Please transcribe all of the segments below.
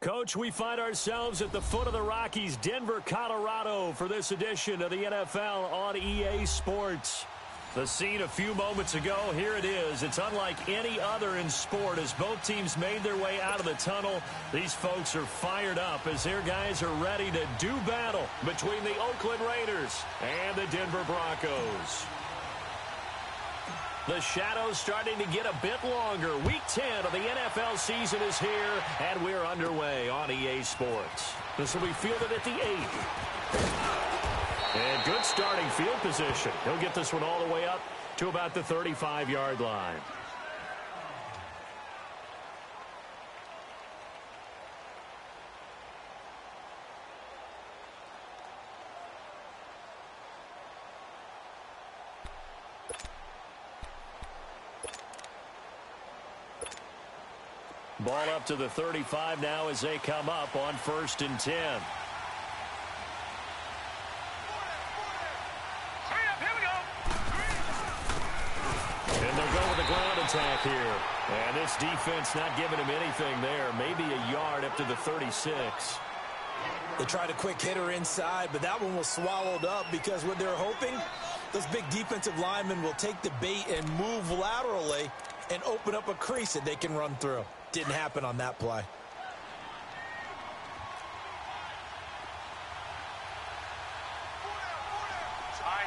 Coach, we find ourselves at the foot of the Rockies, Denver, Colorado, for this edition of the NFL on EA Sports. The scene a few moments ago, here it is. It's unlike any other in sport as both teams made their way out of the tunnel. These folks are fired up as their guys are ready to do battle between the Oakland Raiders and the Denver Broncos. The shadows starting to get a bit longer. Week 10 of the NFL season is here, and we're underway on EA Sports. This will be fielded at the 8. And good starting field position. He'll get this one all the way up to about the 35-yard line. Ball up to the 35 now as they come up on 1st and 10. And they'll go with the ground attack here. And this defense not giving him anything there. Maybe a yard up to the 36. They tried a quick hitter inside, but that one was swallowed up because what they're hoping, those big defensive linemen will take the bait and move laterally and open up a crease that they can run through. Didn't happen on that play.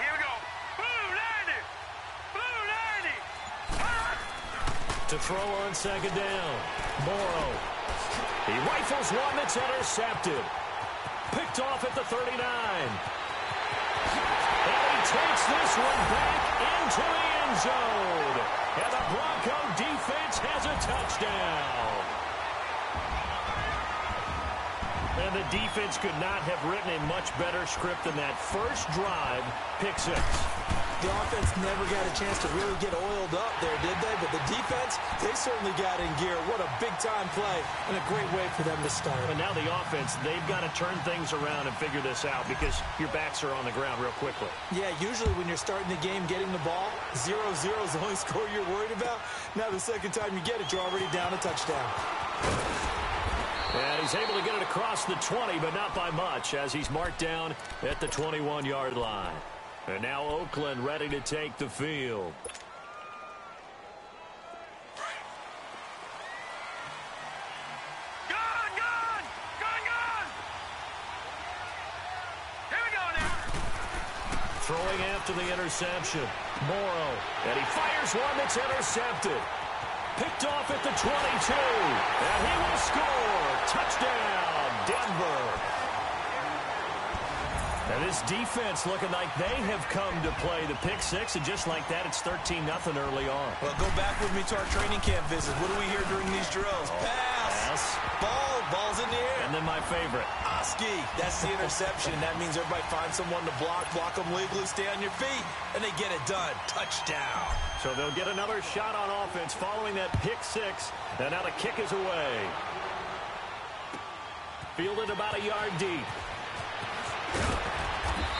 Here we go. Blue 90. To throw on 2nd down. Morrow. He rifles one that's intercepted. Picked off at the 39. And he takes this one back into the end zone. And the Bronco defense has a touchdown. And the defense could not have written a much better script than that. First drive, pick 6. The offense never got a chance to really get oiled up there, did they? But the defense, they certainly got in gear. What a big-time play and a great way for them to start. And now the offense, they've got to turn things around and figure this out because your backs are on the ground real quickly. Yeah, usually when you're starting the game, getting the ball, 0-0 is the only score you're worried about. Now the second time you get it, you're already down a touchdown. And he's able to get it across the 20, but not by much as he's marked down at the 21-yard line. And now Oakland ready to take the field. Gun! Here we go now. Throwing after the interception. Morrow. And he fires one that's intercepted. Picked off at the 22. And he will score. Touchdown, Denver. And this defense looking like they have come to play the pick 6, and just like that, it's 13-0 early on. Well, go back with me to our training camp visit. What do we hear during these drills? Pass. Ball's in the air. And then my favorite. Oski. That's the interception. That means everybody finds someone to block them legally, stay on your feet, and they get it done. Touchdown. So they'll get another shot on offense following that pick 6, and now the kick is away. Fielded about a yard deep.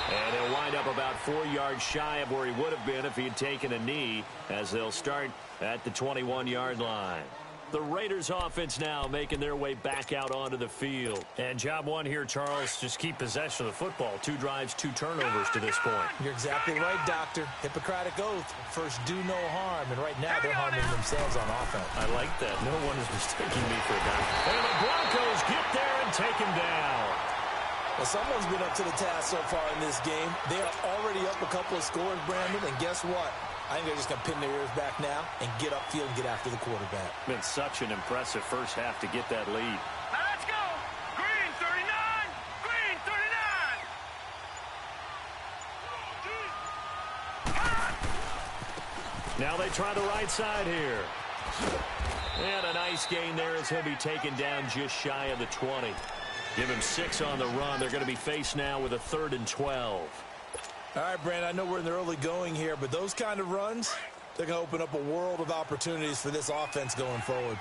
And he'll wind up about 4 yards shy of where he would have been if he had taken a knee, as they'll start at the 21-yard line. The Raiders offense now making their way back out onto the field. And job one here, Charles, just keep possession of the football. 2 drives, 2 turnovers to this point. You're exactly right, Doctor. Hippocratic oath. First, do no harm. And right now, they're harming themselves on offense. I like that. No one is mistaking me for a guy. And the Broncos get there and take him down. Well, someone's been up to the task so far in this game. They are already up a couple of scores, Brandon, and guess what? I think they're just going to pin their ears back now and get upfield and get after the quarterback. Been such an impressive first half to get that lead. Now let's go. Green 39. Green 39. Now they try the right side here. And a nice gain there as he'll be taken down just shy of the 20. Give him 6 on the run. They're going to be faced now with a 3rd and 12. All right, Brandon, I know we're in the early going here, but those kind of runs, they're going to open up a world of opportunities for this offense going forward.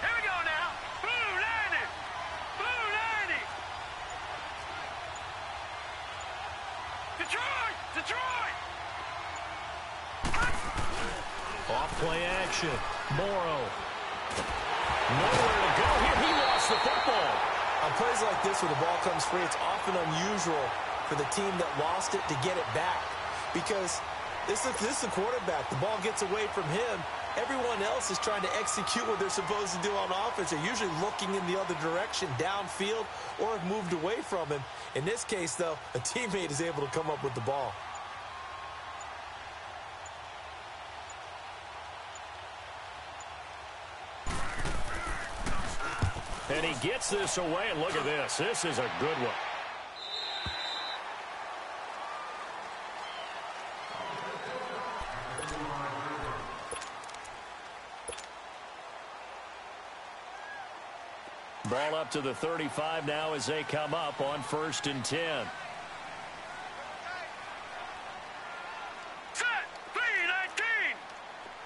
Here we go now. Blue 90. Blue 90. Detroit. Off play action. Morrow. Nowhere to go here. He lost the football. On plays like this where the ball comes free, it's often unusual for the team that lost it to get it back. Because this is the quarterback. The ball gets away from him. Everyone else is trying to execute what they're supposed to do on offense. They're usually looking in the other direction, downfield, or have moved away from him. In this case, though, a teammate is able to come up with the ball. And he gets this away, and look at this. This is a good one. Ball up to the 35 now as they come up on 1st and 10. Set. 3-19.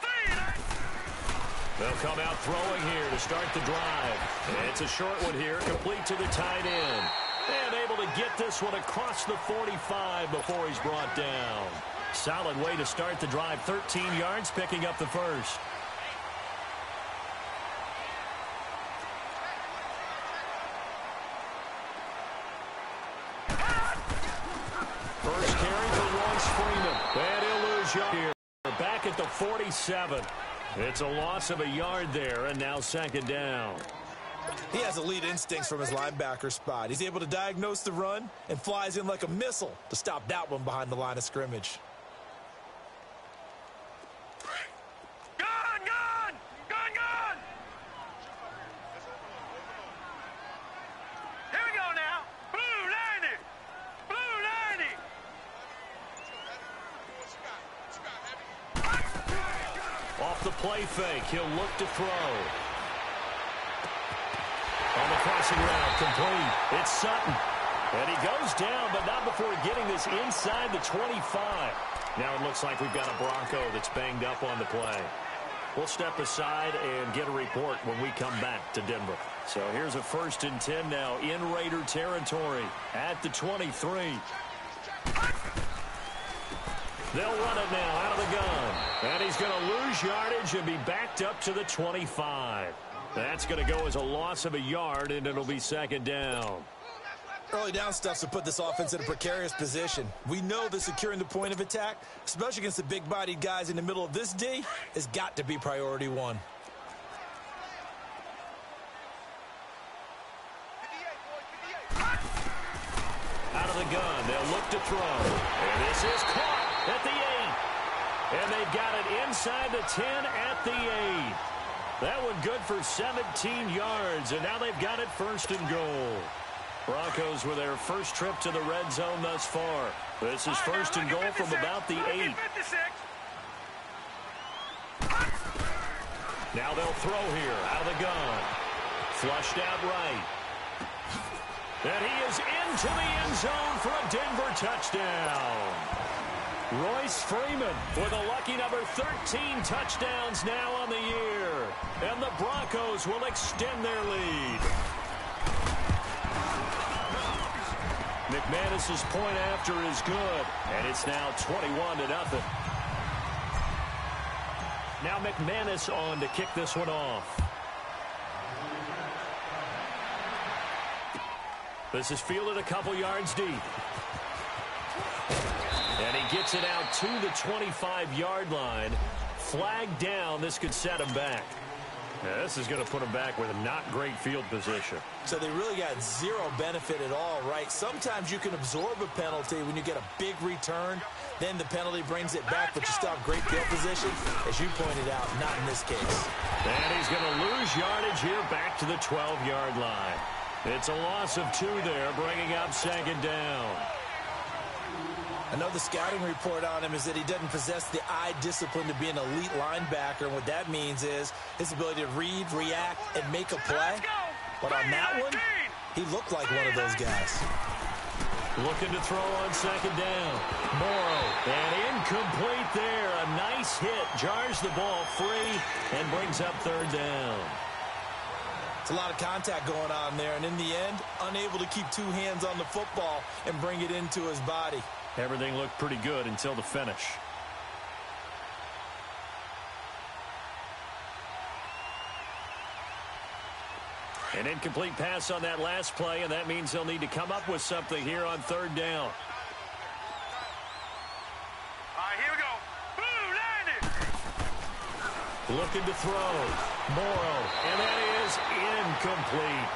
3-19. They'll come out throwing here to start the drive. It's a short one here, complete to the tight end. And able to get this one across the 45 before he's brought down. Solid way to start the drive. 13 yards, picking up the first. First carry for Royce Freeman. And he'll lose yard here. Back at the 47. It's a loss of a yard there, and now 2nd down. He has elite instincts from his linebacker spot. He's able to diagnose the run and flies in like a missile to stop that one behind the line of scrimmage. Gun, gun. Gun, gun. Here we go now. Blue 90. Blue 90. Off the play fake, he'll look to throw. On the crossing route, complete. It's Sutton. And he goes down, but not before getting this inside the 25. Now it looks like we've got a Bronco that's banged up on the play. We'll step aside and get a report when we come back to Denver. So here's a 1st and 10 now in Raider territory at the 23. They'll run it now out of the gun. And he's going to lose yardage and be backed up to the 25. That's going to go as a loss of a yard, and it'll be 2nd down. Early down stuff to put this offense in a precarious position. We know that securing the point of attack, especially against the big-bodied guys in the middle of this D, has got to be priority one. Out of the gun, they'll look to throw. And this is caught at the 8. And they've got it inside the 10 at the 8. That one good for 17 yards, and now they've got it 1st and goal. Broncos with their first trip to the red zone thus far. This is 1st and goal from about the 8. Now they'll throw here out of the gun. Flushed out right. And he is into the end zone for a Denver touchdown. Royce Freeman with a lucky number 13 touchdowns now on the year. And the Broncos will extend their lead. McManus's point after is good. And it's now 21-0. Now McManus on to kick this one off. This is fielded a couple yards deep. And he gets it out to the 25-yard line. Flag down. This could set him back. Yeah, this is going to put him back with a not great field position. So they really got zero benefit at all, right? Sometimes you can absorb a penalty when you get a big return. Then the penalty brings it back, but you still have great field position. As you pointed out, not in this case. And he's going to lose yardage here back to the 12-yard line. It's a loss of 2 there, bringing up 2nd down. I know the scouting report on him is that he doesn't possess the eye discipline to be an elite linebacker. And what that means is his ability to read, react, and make a play. But on that one, he looked like one of those guys. Looking to throw on 2nd down. Morrow, and incomplete there. A nice hit, jars the ball free, and brings up 3rd down. It's a lot of contact going on there, and in the end, unable to keep 2 hands on the football and bring it into his body. Everything looked pretty good until the finish. An incomplete pass on that last play, and that means they'll need to come up with something here on third down. All right, here we go. Boom, landed. Looking to throw. Morrow, and that is incomplete.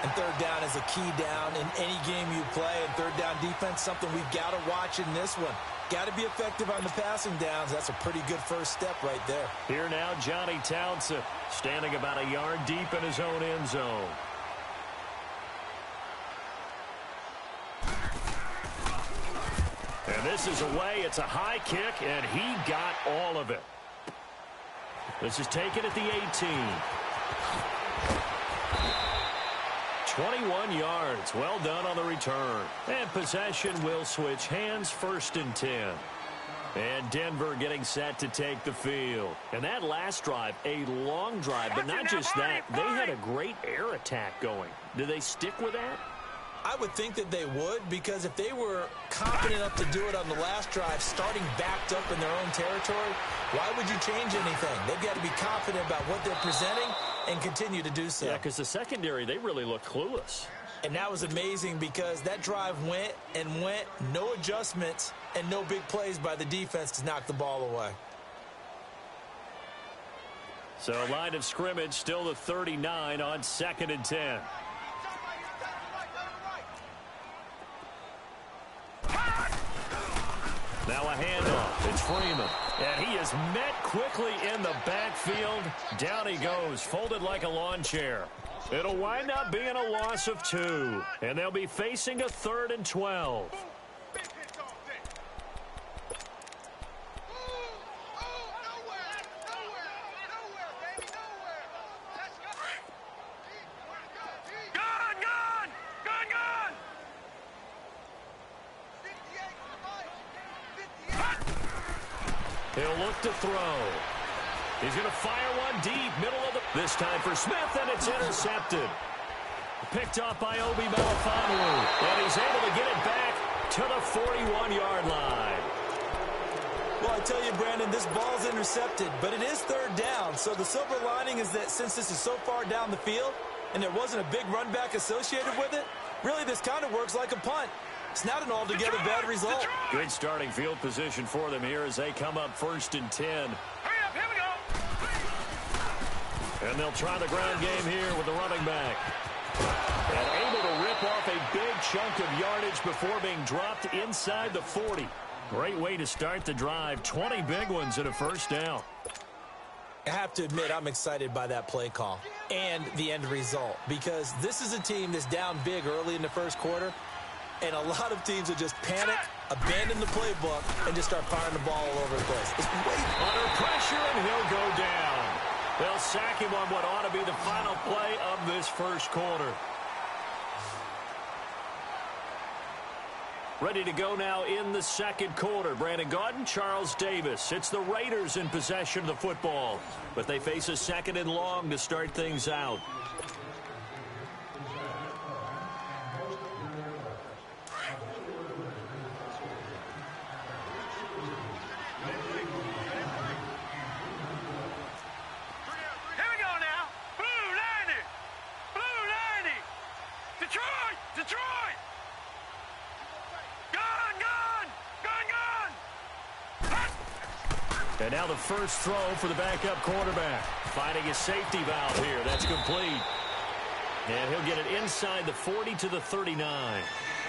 And third down is a key down in any game you play. And third down defense, something we've got to watch in this one. Got to be effective on the passing downs. That's a pretty good first step right there. Here now, Johnny Townsend, standing about a yard deep in his own end zone. And this is away. It's a high kick, and he got all of it. This is taken at the 18. 21 yards. Well done on the return. And possession will switch hands, 1st and 10. And Denver getting set to take the field. And that last drive, a long drive, but not just that. They had a great air attack going. Do they stick with that? I would think that they would, because if they were confident enough to do it on the last drive, starting backed up in their own territory, why would you change anything? They've got to be confident about what they're presenting and continue to do so. Yeah, because the secondary, they really looked clueless. And that was amazing because that drive went and went, no adjustments, and no big plays by the defense to knock the ball away. So line of scrimmage still the 39 on 2nd and 10. Now a handoff. It's Freeman. And he is met quickly in the backfield. Down he goes, folded like a lawn chair. It'll wind up being a loss of 2. And they'll be facing a 3rd and 12. He'll look to throw. He's going to fire one deep, middle of the... This time for Smith, and it's intercepted. Picked off by Obi Melifonwu. And he's able to get it back to the 41-yard line. Well, I tell you, Brandon, this ball's intercepted, but it is 3rd down. So the silver lining is that since this is so far down the field and there wasn't a big run back associated with it, really this kind of works like a punt. It's not an altogether bad result. Good starting field position for them here as they come up 1st and 10. Hurry up, here we go. And they'll try the ground game here with the running back. And able to rip off a big chunk of yardage before being dropped inside the 40. Great way to start the drive. 20 big ones and a 1st down. I have to admit, I'm excited by that play call and the end result, because this is a team that's down big early in the 1st quarter. And a lot of teams will just panic, abandon the playbook, and just start firing the ball all over the place. It's under pressure, and he'll go down. They'll sack him on what ought to be the final play of this 1st quarter. Ready to go now in the 2nd quarter. Brandon Gaudin, Charles Davis. It's the Raiders in possession of the football, but they face a 2nd and long to start things out. And now the first throw for the backup quarterback. Finding his safety valve here. That's complete. And he'll get it inside the 40 to the 39.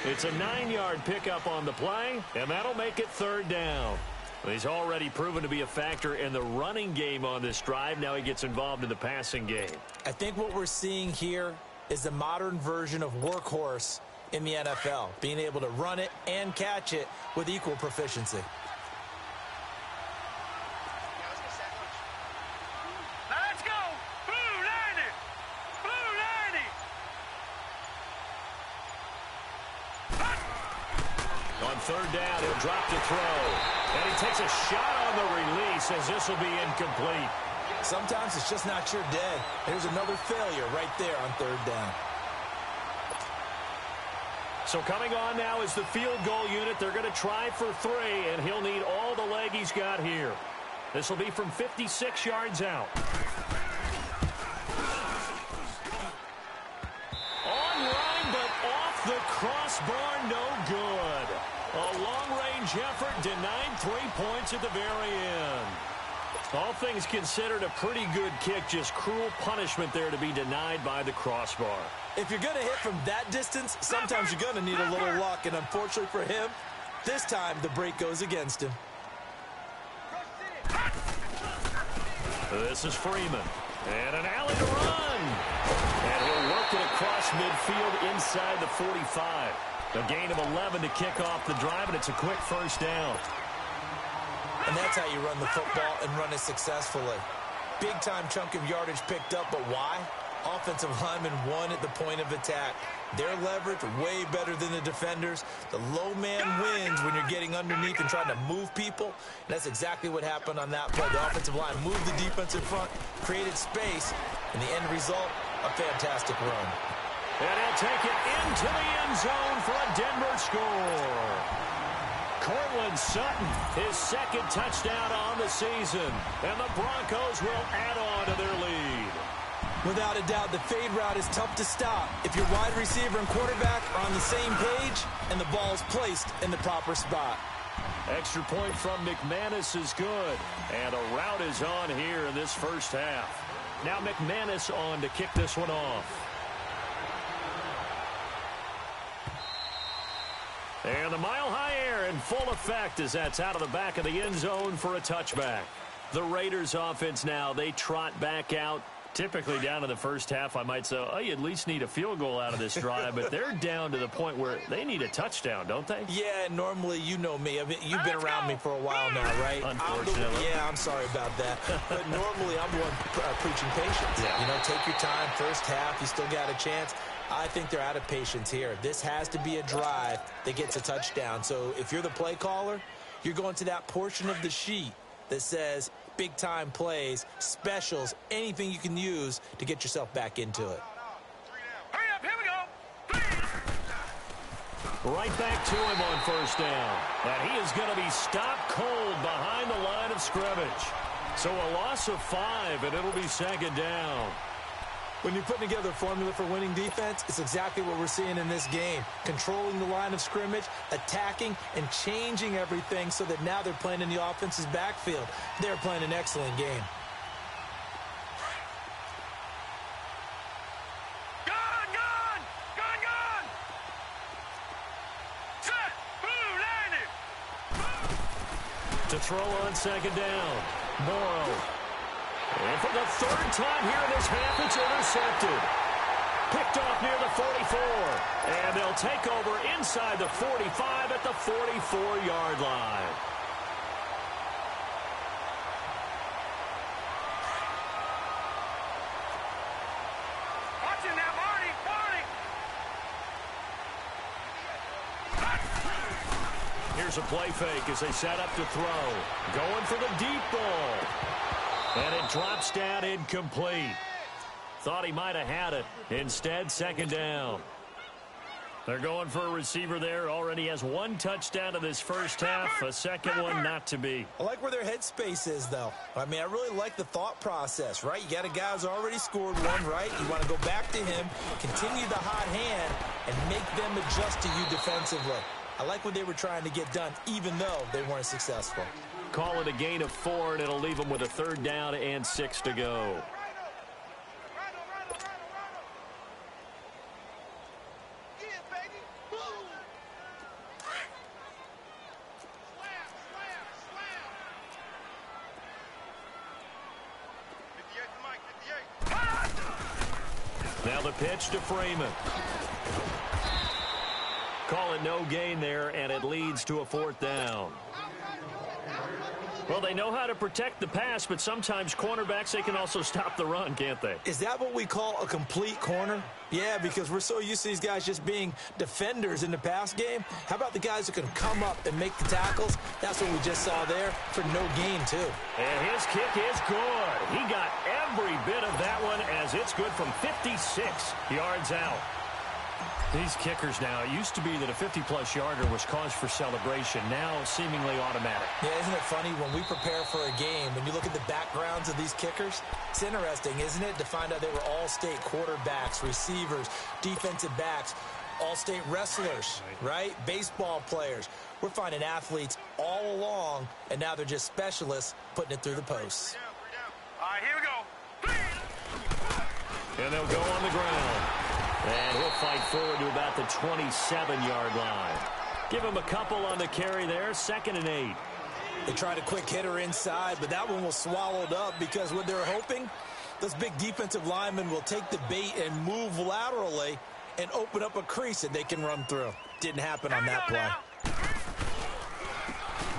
It's a 9-yard pickup on the play, and that'll make it 3rd down. He's already proven to be a factor in the running game on this drive. Now he gets involved in the passing game. I think what we're seeing here is the modern version of workhorse in the NFL, being able to run it and catch it with equal proficiency. On 3rd down, he'll drop to throw. And he takes a shot on the release as this will be incomplete. Sometimes it's just not your day. There's another failure right there on 3rd down. So coming on now is the field goal unit. They're going to try for 3, and he'll need all the leg he's got here. This will be from 56 yards out. crossbar, no good. A long-range effort denied 3 points at the very end. All things considered, a pretty good kick, just cruel punishment there to be denied by the crossbar. If you're going to hit from that distance, sometimes you're going to need a little luck, and unfortunately for him, this time the break goes against him. This is Freeman. And an alley to run. And he'll work it across midfield inside the 45. A gain of 11 to kick off the drive, and it's a quick first down. And that's how you run the football and run it successfully. Big-time chunk of yardage picked up, but why? Offensive linemen won at the point of attack. Their leverage way better than the defenders. The low man wins when you're getting underneath and trying to move people. And that's exactly what happened on that play. The offensive line moved the defensive front, created space, and the end result, a fantastic run. And he'll take it into the end zone for a Denver score. Cortland Sutton, his second touchdown on the season. And the Broncos will add on to their lead. Without a doubt, the fade route is tough to stop if your wide receiver and quarterback are on the same page and the ball is placed in the proper spot. Extra point from McManus is good. And a route is on here in this first half. Now McManus on to kick this one off. And the mile-high air in full effect as that's out of the back of the end zone for a touchback. The Raiders offense now, they trot back out. Typically down to the first half, I might say, oh, you at least need a field goal out of this drive, but they're down to the point where they need a touchdown, don't they? Yeah, normally, you know me. I mean, you've been around me for a while now, right? Unfortunately. I'm sorry about that. But normally, I'm one preaching patience. Yeah. You know, take your time. First half, you still got a chance. I think they're out of patience here. This has to be a drive that gets a touchdown. So if you're the play caller, you're going to that portion of the sheet that says big-time plays, specials, anything you can use to get yourself back into it. Hurry up, here we go. Right back to him on first down. And he is going to be stopped cold behind the line of scrimmage. So a loss of 5, and it'll be second down. When you're putting together a formula for winning defense, it's exactly what we're seeing in this game. Controlling the line of scrimmage, attacking, and changing everything so that now they're playing in the offense's backfield. They're playing an excellent game. Gun! Set! Blue, landed! To throw on second down. Morrow. And for the third time here in this half, it's intercepted. Picked off near the 44. And they'll take over inside the 45 at the 44-yard line. Watch it now, Marty! Here's a play fake as they set up to throw. Going for the deep ball. And it drops down incomplete. Thought he might have had it. Instead, second down. They're going for a receiver there. Already has one touchdown in this first half. A second one not to be. I like where their headspace is, though. I mean, I really like the thought process, right? You got a guy who's already scored one, right? You want to go back to him, continue the hot hand, and make them adjust to you defensively. I like what they were trying to get done, even though they weren't successful. Call it a gain of 4, and it'll leave them with a third down and 6 to go. Now the pitch to Freeman. Call it no gain there, and it leads to a fourth down. Well, they know how to protect the pass, but sometimes cornerbacks, they can also stop the run, can't they? Is that what we call a complete corner? Yeah, because we're so used to these guys just being defenders in the pass game. How about the guys who can come up and make the tackles? That's what we just saw there for no gain, too. And his kick is good. He got every bit of that one as it's good from 56 yards out. These kickers now, it used to be that a 50-plus yarder was cause for celebration. Now, seemingly automatic. Yeah, isn't it funny? When we prepare for a game, when you look at the backgrounds of these kickers, it's interesting, isn't it, to find out they were all-state quarterbacks, receivers, defensive backs, all-state wrestlers, right? Baseball players. We're finding athletes all along, and now they're just specialists putting it through the posts. All right, here we go. And they'll go on the ground. And he'll fight forward to about the 27-yard line. Give him a couple on the carry there, 2nd and 8. They tried a quick hitter inside, but that one was swallowed up because what they're hoping, those big defensive linemen will take the bait and move laterally and open up a crease that they can run through. Didn't happen on that play.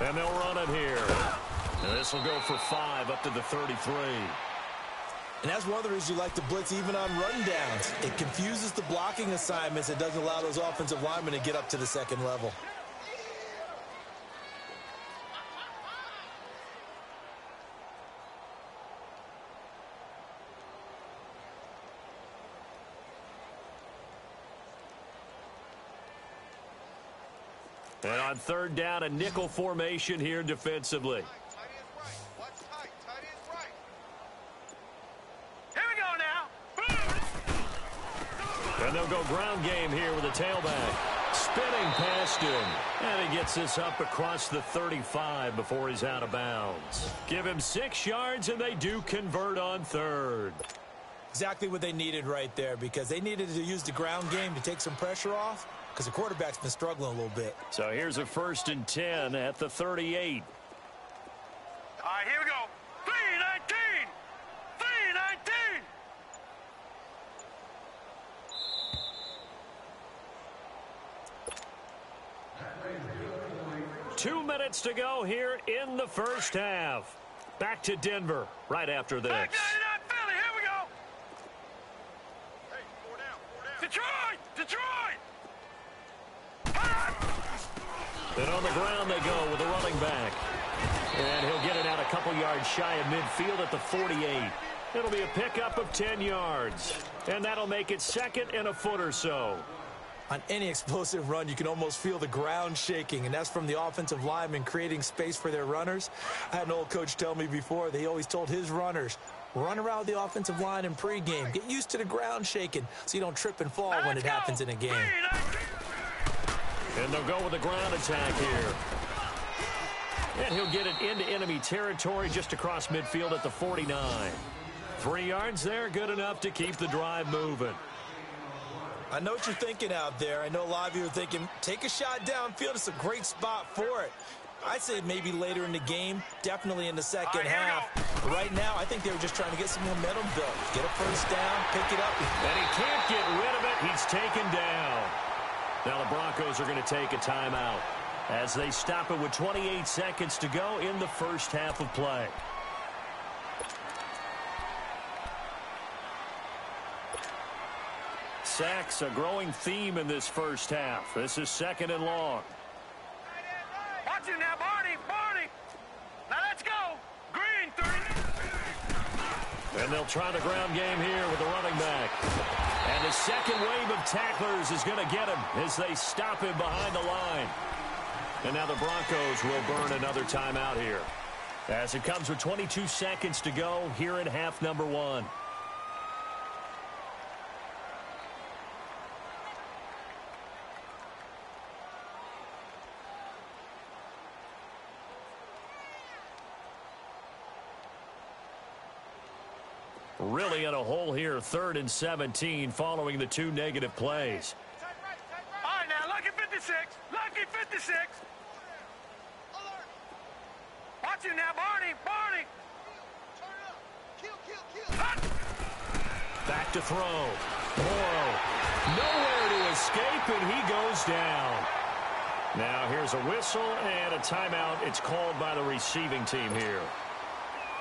And they'll run it here. And this will go for 5 up to the 33. And that's one of the reasons you like to blitz even on rundowns. It confuses the blocking assignments. It doesn't allow those offensive linemen to get up to the second level. And on 3rd down, a nickel formation here defensively. And they'll go ground game here with a tailback. Spinning past him. And he gets this up across the 35 before he's out of bounds. Give him 6 yards, and they do convert on 3rd. Exactly what they needed right there, because they needed to use the ground game to take some pressure off, because the quarterback's been struggling a little bit. So here's a 1st and 10 at the 38. All right, here we go. 3-19. 3-19. 2 minutes to go here in the first half. Back to Denver right after this. Back 99 Philly, here we go. Hey, 4 down, 4 down. Detroit! Detroit! And on the ground they go with the running back. And he'll get it out a couple yards shy of midfield at the 48. It'll be a pickup of 10 yards. And that'll make it 2nd and a foot or so. On any explosive run, you can almost feel the ground shaking, and that's from the offensive linemen creating space for their runners. I had an old coach tell me before, they always told his runners, run around the offensive line in pregame. Get used to the ground shaking so you don't trip and fall when it happens in a game. And they'll go with the ground attack here. And he'll get it into enemy territory just across midfield at the 49. 3 yards there, good enough to keep the drive moving. I know what you're thinking out there. I know a lot of you are thinking, take a shot downfield. It's a great spot for it. I'd say maybe later in the game, definitely in the second half. But right now, I think they were just trying to get some momentum built. Get a 1st down, pick it up. And he can't get rid of it. He's taken down. Now the Broncos are going to take a timeout as they stop it with 28 seconds to go in the first half of play. Sacks, a growing theme in this first half. This is 2nd and long. Watch it now, Barney. Barney. Now let's go. Green, 30. And they'll try the ground game here with the running back. And the second wave of tacklers is going to get him as they stop him behind the line. And now the Broncos will burn another timeout here, as it comes with 22 seconds to go here in half number 1. Really in a hole here, 3rd and 17 following the 2 negative plays. All right, now, lucky 56. Lucky 56. Watch it now, Barney. Barney. Back to throw. Morrow. Nowhere to escape, and he goes down. Now here's a whistle and a timeout. It's called by the receiving team here,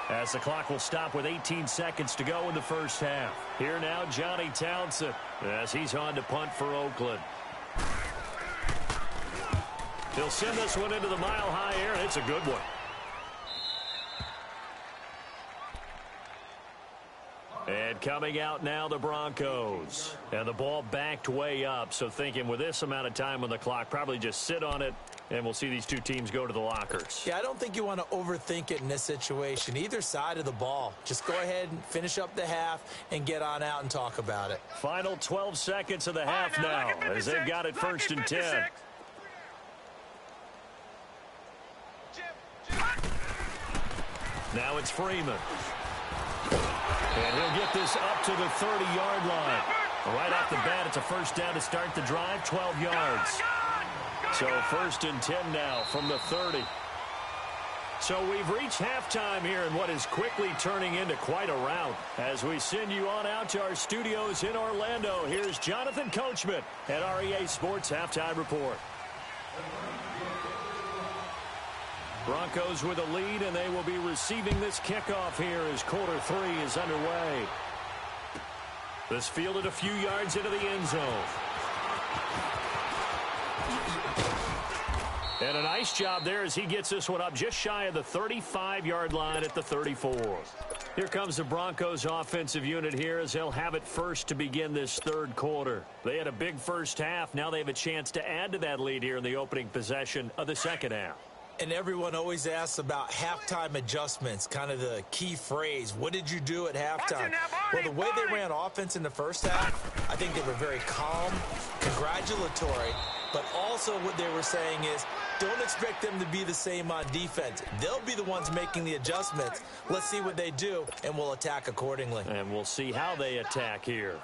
as the clock will stop with 18 seconds to go in the first half. Here now, Johnny Townsend, as he's on to punt for Oakland. He'll send this one into the mile-high air, and it's a good one. And coming out now, the Broncos. And the ball backed way up, so thinking with this amount of time on the clock, probably just sit on it And we'll see these two teams go to the lockers. Yeah, I don't think you want to overthink it in this situation. Either side of the ball. Just go ahead and finish up the half and get on out and talk about it. Final 12 seconds of the half now as they've got it 1st and 10. Now it's Freeman. And he'll get this up to the 30-yard line. Right off the bat, it's a first down to start the drive, 12 yards. So 1st and 10 now from the 30. So we've reached halftime here in what is quickly turning into quite a rout. As we send you on out to our studios in Orlando, here's Jonathan Coachman at REA Sports Halftime Report. Broncos with a lead, and they will be receiving this kickoff here as quarter 3 is underway. This fielded a few yards into the end zone. And a nice job there as he gets this one up just shy of the 35-yard line at the 34. Here comes the Broncos offensive unit here as they'll have it first to begin this 3rd quarter. They had a big first half. Now they have a chance to add to that lead here in the opening possession of the 2nd half. And everyone always asks about halftime adjustments, kind of the key phrase. What did you do at halftime? Well, the way they ran offense in the first half, I think they were very calm, congratulatory, but also what they were saying is don't expect them to be the same on defense. They'll be the ones making the adjustments. Let's see what they do, and we'll attack accordingly. And we'll see how they attack here.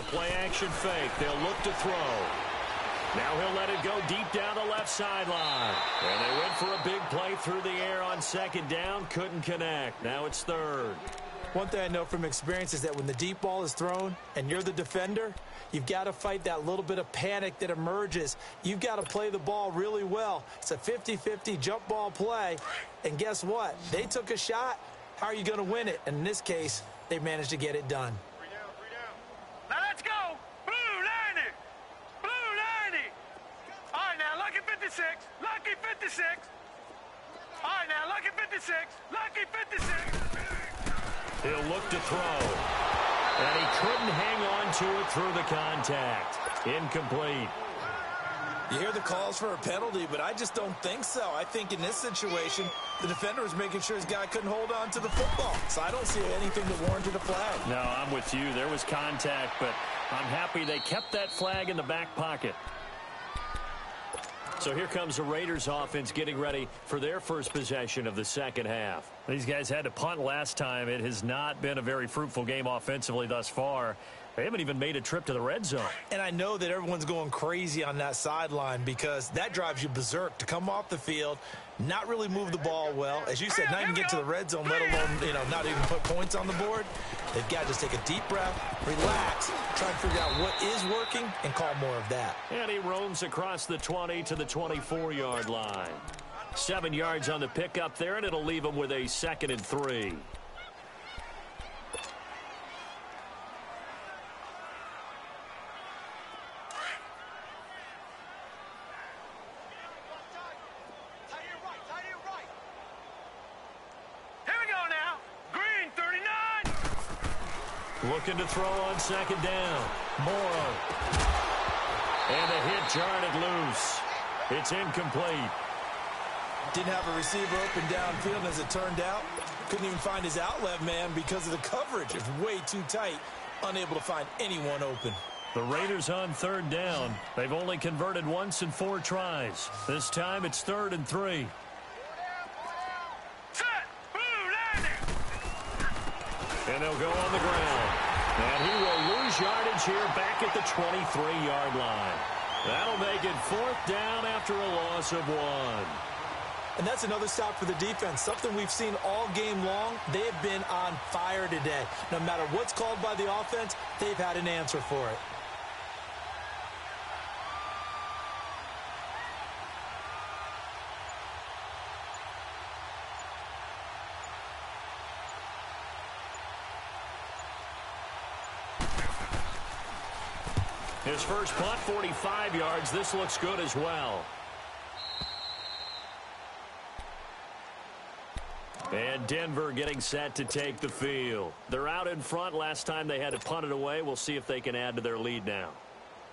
Play-action fake. They'll look to throw. Now he'll let it go deep down the left sideline. And they went for a big play through the air on 2nd down. Couldn't connect. Now it's 3rd. One thing I know from experience is that when the deep ball is thrown and you're the defender, you've got to fight that little bit of panic that emerges. You've got to play the ball really well. It's a 50-50 jump ball play. And guess what? They took a shot. How are you going to win it? And in this case, they managed to get it done. Now let's go. Blue 90. Blue 90. All right, now, lucky 56. Lucky 56. All right, now, lucky 56. Lucky 56. He'll look to throw. And he couldn't hang on to it through the contact. Incomplete. You hear the calls for a penalty, but I just don't think so. I think in this situation, the defender was making sure his guy couldn't hold on to the football. So I don't see anything that warranted a flag. No, I'm with you. There was contact, but I'm happy they kept that flag in the back pocket. So here comes the Raiders offense getting ready for their first possession of the 2nd half. These guys had to punt last time. It has not been a very fruitful game offensively thus far. They haven't even made a trip to the red zone. And I know that everyone's going crazy on that sideline because that drives you berserk to come off the field, not really move the ball well. As you said, not even get to the red zone, let alone, not even put points on the board. They've got to just take a deep breath, relax, try and figure out what is working, and call more of that. And he roams across the 20 to the 24-yard line. 7 yards on the pickup there, and it'll leave him with a 2nd and 3. Looking to throw on 2nd down. Morrow. And the hit jarred it loose. It's incomplete. Didn't have a receiver open downfield as it turned out. Couldn't even find his outlet man because of the coverage. It's way too tight. Unable to find anyone open. The Raiders on 3rd down. They've only converted once in 4 tries. This time it's 3rd and 3. And they'll go on the ground. And he will lose yardage here back at the 23-yard line. That'll make it 4th down after a loss of 1. And that's another stop for the defense. Something we've seen all game long. They have been on fire today. No matter what's called by the offense, they've had an answer for it. His first punt, 45 yards. This looks good as well. And Denver getting set to take the field. They're out in front. Last time they had to punt it away. We'll see if they can add to their lead now.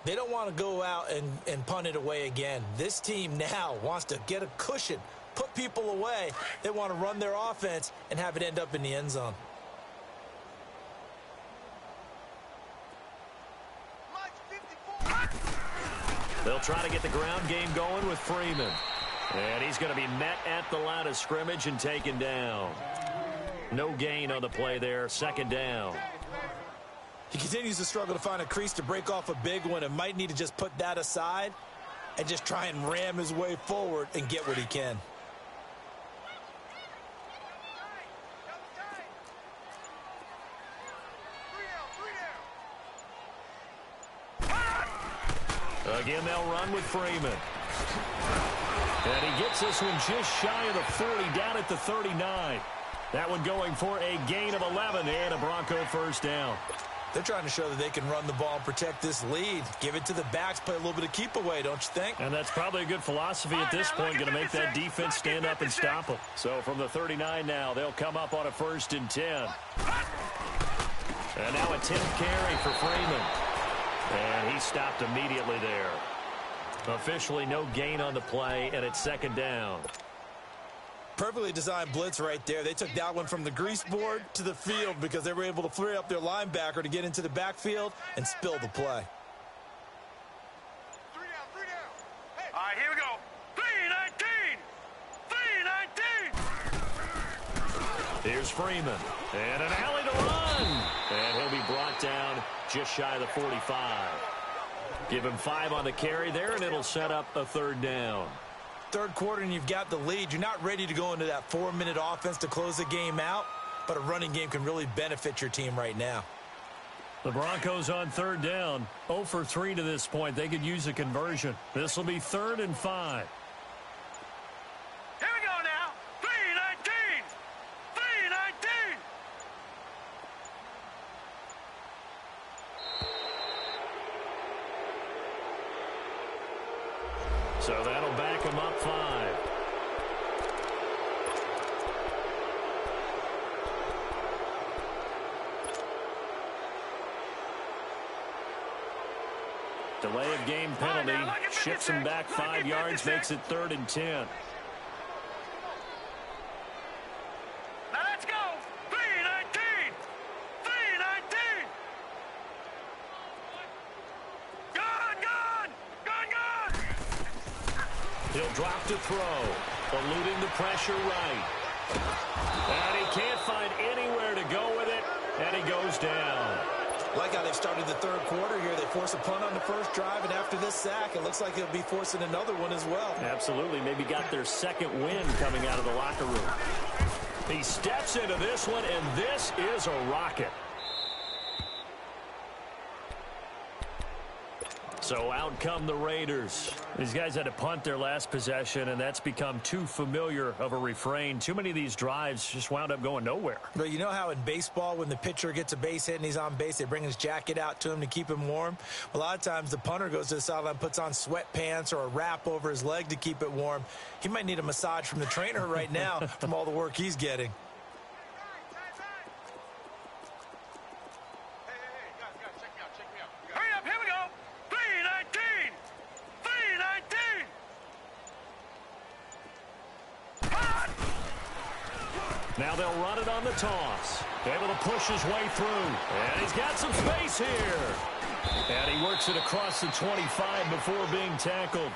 They don't want to go out and punt it away again. This team now wants to get a cushion, put people away. They want to run their offense and have it end up in the end zone. They'll try to get the ground game going with Freeman. And he's going to be met at the line of scrimmage and taken down. No gain on the play there. Second down. He continues to struggle to find a crease to break off a big one and might need to just put that aside and just try and ram his way forward and get what he can. Again, they'll run with Freeman. And he gets this one just shy of the 40, down at the 39. That one going for a gain of 11 and a Bronco first down. They're trying to show that they can run the ball and protect this lead. Give it to the backs, play a little bit of keep away, don't you think? And that's probably a good philosophy at this point, going to make that defense stand up and stop them. So from the 39 now, they'll come up on a 1st and 10. And now a 10th carry for Freeman. And he stopped immediately there. Officially no gain on the play, and it's second down. Perfectly designed blitz right there. They took that one from the grease board to the field because they were able to free up their linebacker to get into the backfield and spill the play. 3 down. Hey. All right, here we go. 3-19. Here's Freeman. And an alley to run. And he'll be brought down just shy of the 45. Give him 5 on the carry there, and it'll set up a 3rd down. Third quarter, and you've got the lead. You're not ready to go into that 4-minute offense to close the game out, but a running game can really benefit your team right now. The Broncos on 3rd down. 0 for 3 to this point. They could use a conversion. This will be 3rd and 5. Here we go now. 3-19. 3-19. So that'll back him up 5. Delay of game penalty shifts him back 5 yards, makes it 3rd and 10. Now let's go. 3-19. 3-19. Gone. He'll drop to throw, eluding the pressure right. And he can't find anywhere to go with it, and he goes down. Like how they've started the third quarter here. They force a punt on the first drive, and after this sack, it looks like they'll be forcing another one as well. Absolutely. Maybe got their second win coming out of the locker room. He steps into this one, and this is a rocket. So out come the Raiders. These guys had to punt their last possession, and that's become too familiar of a refrain. Too many of these drives just wound up going nowhere. But you know how in baseball, when the pitcher gets a base hit and he's on base, they bring his jacket out to him to keep him warm? A lot of times the punter goes to the sideline, puts on sweatpants or a wrap over his leg to keep it warm. He might need a massage from the trainer right now from all the work he's getting. Hurry up, here we go. 3-19. 3-19. Now they'll run it on the toss. Able to push his way through. And he's got some space here. And he works it across the 25 before being tackled.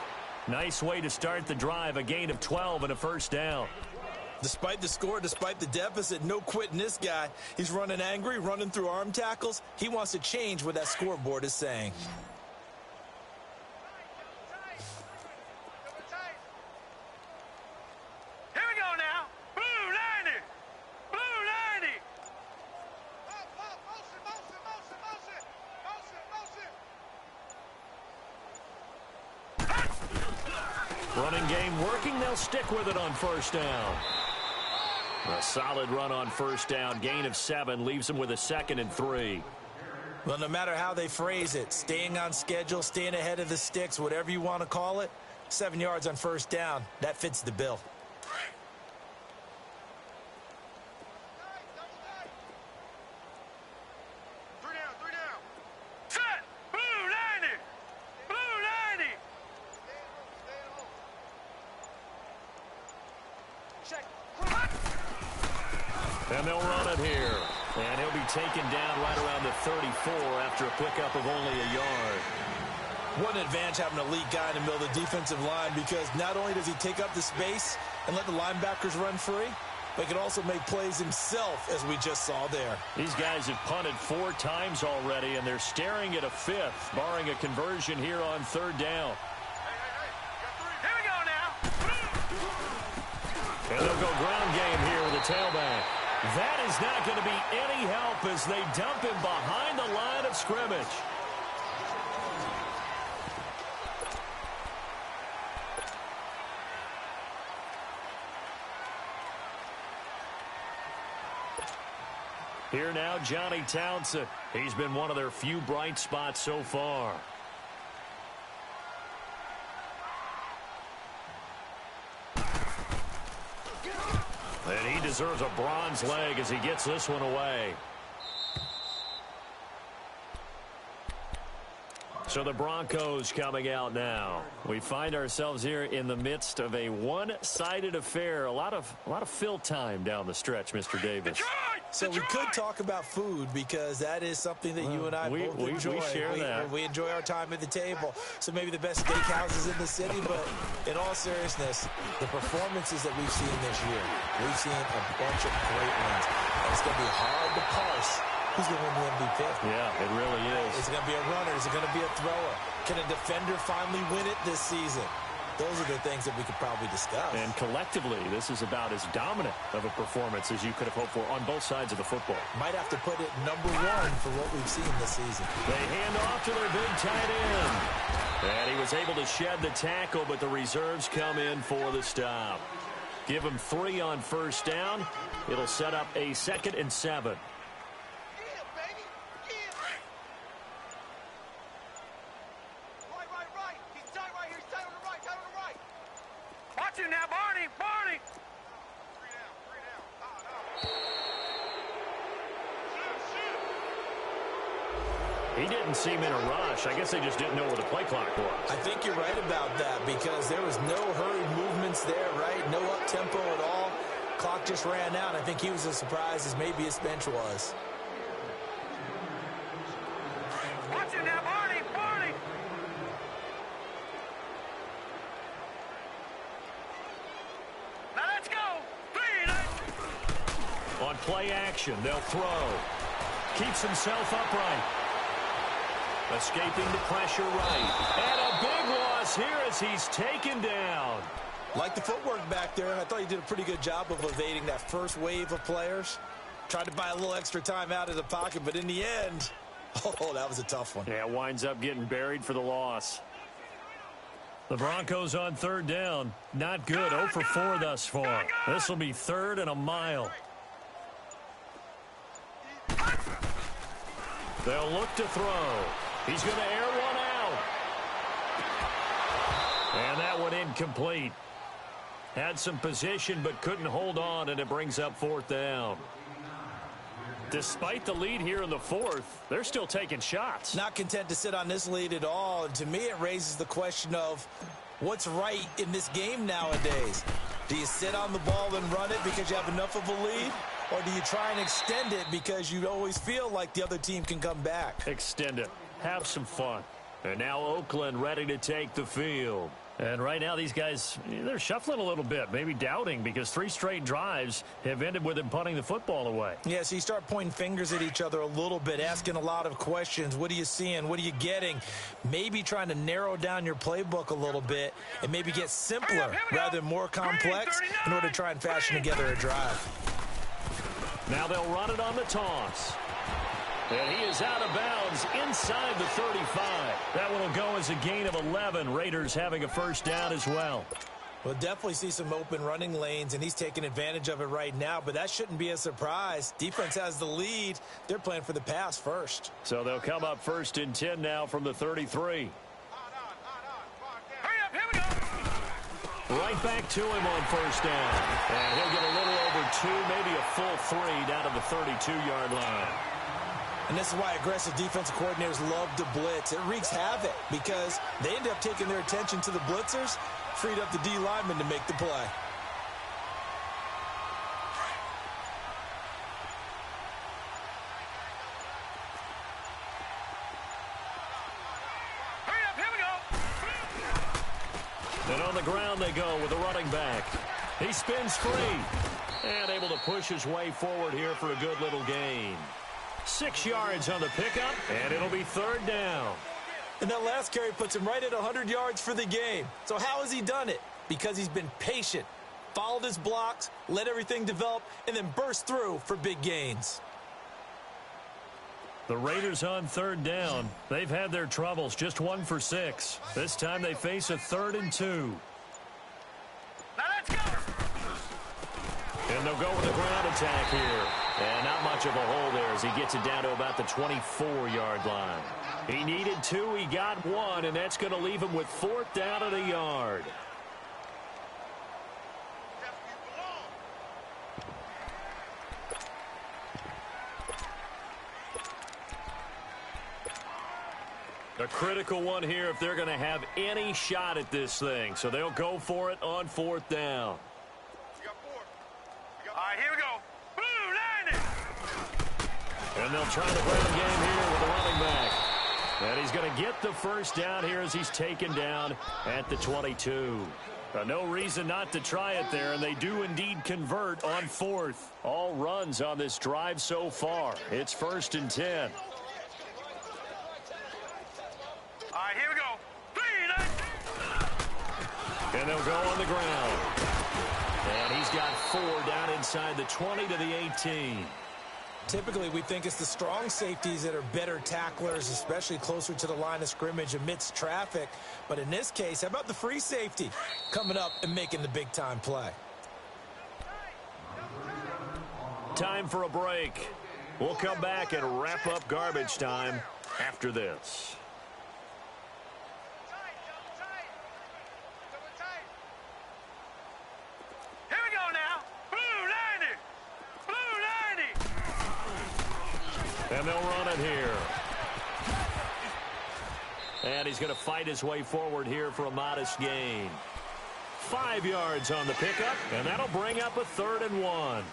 Nice way to start the drive. A gain of 12 and a first down. Despite the score, despite the deficit, no quitting this guy. He's running angry, running through arm tackles. He wants to change what that scoreboard is saying. Here we go now. Blue 90. Blue 90. Running game working. They'll stick with it on first down. A solid run on first down. Gain of 7 leaves them with a 2nd and 3. Well, no matter how they phrase it, staying on schedule, staying ahead of the sticks, whatever you want to call it, 7 yards on first down, that fits the bill. Set! Blue 90! Blue 90! Check. And they'll run it here. And he'll be taken down right around the 34 after a pickup of only a yard. What an advantage having an elite guy in the middle of the defensive line, because not only does he take up the space and let the linebackers run free, but he can also make plays himself, as we just saw there. These guys have punted 4 times already, and they're staring at a 5th, barring a conversion here on 3rd down. Here we go now. And they'll go ground game here with a tailback. That is not going to be any help as they dump him behind the line of scrimmage. Here now, Johnny Townsend. He's been one of their few bright spots so far. And he deserves a bronze leg as he gets this one away. So the Broncos coming out now. We find ourselves here in the midst of a one-sided affair. A lot of fill time down the stretch, Mr. Davis. So we could talk about food, because that is something that you and I both enjoy. We share that. We enjoy our time at the table. So maybe the best steakhouses in the city, but in all seriousness, the performances that we've seen this year, we've seen a bunch of great ones. And it's going to be hard to parse who's going to win the MVP. Yeah, it really is. Is it going to be a runner? Is it going to be a thrower? Can a defender finally win it this season? Those are the things that we could probably discuss. And collectively, this is about as dominant of a performance as you could have hoped for on both sides of the football. Might have to put it #1 for what we've seen this season. They hand off to their big tight end. And he was able to shed the tackle, but the reserves come in for the stop. Give him 3 on first down. It'll set up a 2nd and 7. Watch him now, Barney! Barney! He didn't seem in a rush. I guess they just didn't know where the play clock was. I think you're right about that, because there was no hurried movements there, right? No up-tempo at all. Clock just ran out. I think he was as surprised as maybe his bench was. Watch him now, Barney! Barney! Now let's go! 3! On play action, they'll throw. Keeps himself upright. Escaping the pressure right. And a big loss here as he's taken down. Like the footwork back there, I thought he did a pretty good job of evading that first wave of players. Tried to buy a little extra time out of the pocket, but in the end, oh, that was a tough one. Yeah, winds up getting buried for the loss. The Broncos on 3rd down. Not good. 0 for 4 thus far. This will be 3rd and a mile. They'll look to throw. He's going to air one out. And that one incomplete. Had some position but couldn't hold on, and it brings up 4th down. Despite the lead here in the 4th, they're still taking shots. Not content to sit on this lead at all. And to me, it raises the question of what's right in this game nowadays. Do you sit on the ball and run it because you have enough of a lead? Or do you try and extend it because you always feel like the other team can come back? Extend it. Have some fun. And now Oakland ready to take the field. And right now these guys, they're shuffling a little bit, maybe doubting, because 3 straight drives have ended with them punting the football away. Yeah, so you start pointing fingers at each other a little bit, asking a lot of questions. What are you seeing? What are you getting? Maybe trying to narrow down your playbook a little bit and maybe get simpler rather than more complex in order to try and fashion together a drive. Now they'll run it on the toss. And he is out of bounds inside the 35. That one will go as a gain of 11. Raiders having a first down as well. We'll definitely see some open running lanes, and he's taking advantage of it right now, but that shouldn't be a surprise. Defense has the lead. They're playing for the pass first. So they'll come up 1st and 10 now from the 33. Hurry up, here we go. Right back to him on 1st down. And he'll get a little over 2, maybe a full 3 down to the 32-yard line. And this is why aggressive defensive coordinators love to blitz. It wreaks havoc because they end up taking their attention to the blitzers, freed up the D lineman to make the play. Hurry up, here we go. And on the ground they go with a running back. He spins free and able to push his way forward here for a good little gain. 6 yards on the pickup, and it'll be 3rd down. And that last carry puts him right at 100 yards for the game. So how has he done it? Because he's been patient, followed his blocks, let everything develop, and then burst through for big gains. The Raiders on 3rd down. They've had their troubles, just 1 for 6. This time they face a 3rd and 2. Now let's go. And they'll go with the ground attack here. And not much of a hole there as he gets it down to about the 24-yard line. He needed 2, he got 1, and that's going to leave him with 4th down at a yard. A critical one here if they're going to have any shot at this thing. So they'll go for it on 4th down. All right, here we go. Blue 90. And they'll try the ground game here with the running back. And he's going to get the 1st down here as he's taken down at the 22. No reason not to try it there, and they do indeed convert on 4th. All runs on this drive so far. It's 1st and 10. All right, here we go. 3, 90. And they'll go on the ground. And he's got 4 down inside the 20 to the 18. Typically, we think it's the strong safeties that are better tacklers, especially closer to the line of scrimmage amidst traffic. But in this case, how about the free safety coming up and making the big-time play? Time for a break. We'll come back and wrap up garbage time after this. Here we go now. Blue 90. Blue 90. And they'll run it here. And he's going to fight his way forward here for a modest gain. 5 yards on the pickup, and that'll bring up a 3rd and 1.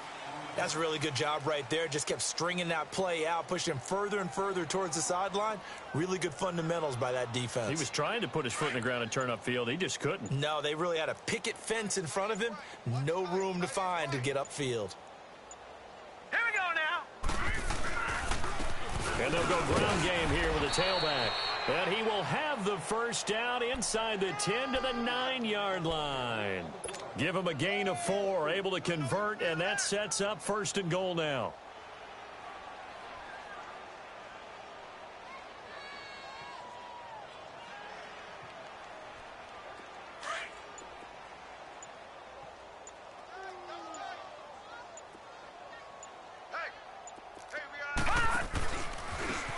That's a really good job right there. Just kept stringing that play out, pushing him further and further towards the sideline. Really good fundamentals by that defense. He was trying to put his foot in the ground and turn upfield. He just couldn't. No, they really had a picket fence in front of him. No room to find to get upfield. Here we go now. And they'll go ground game here with a tailback. And he will have the 1st down inside the 10 to the 9-yard line. Give him a gain of 4, able to convert, and that sets up 1st and goal now.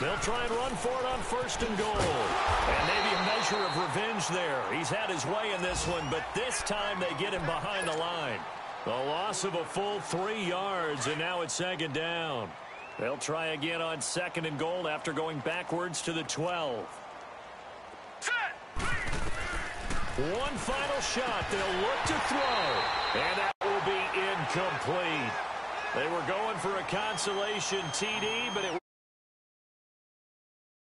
They'll try and run for it on 1st and goal. And maybe a measure of revenge there. He's had his way in this one, but this time they get him behind the line. The loss of a full 3 yards, and now it's 2nd down. They'll try again on 2nd and goal after going backwards to the 12. Set. One final shot. They'll look to throw. And that will be incomplete. They were going for a consolation TD, but it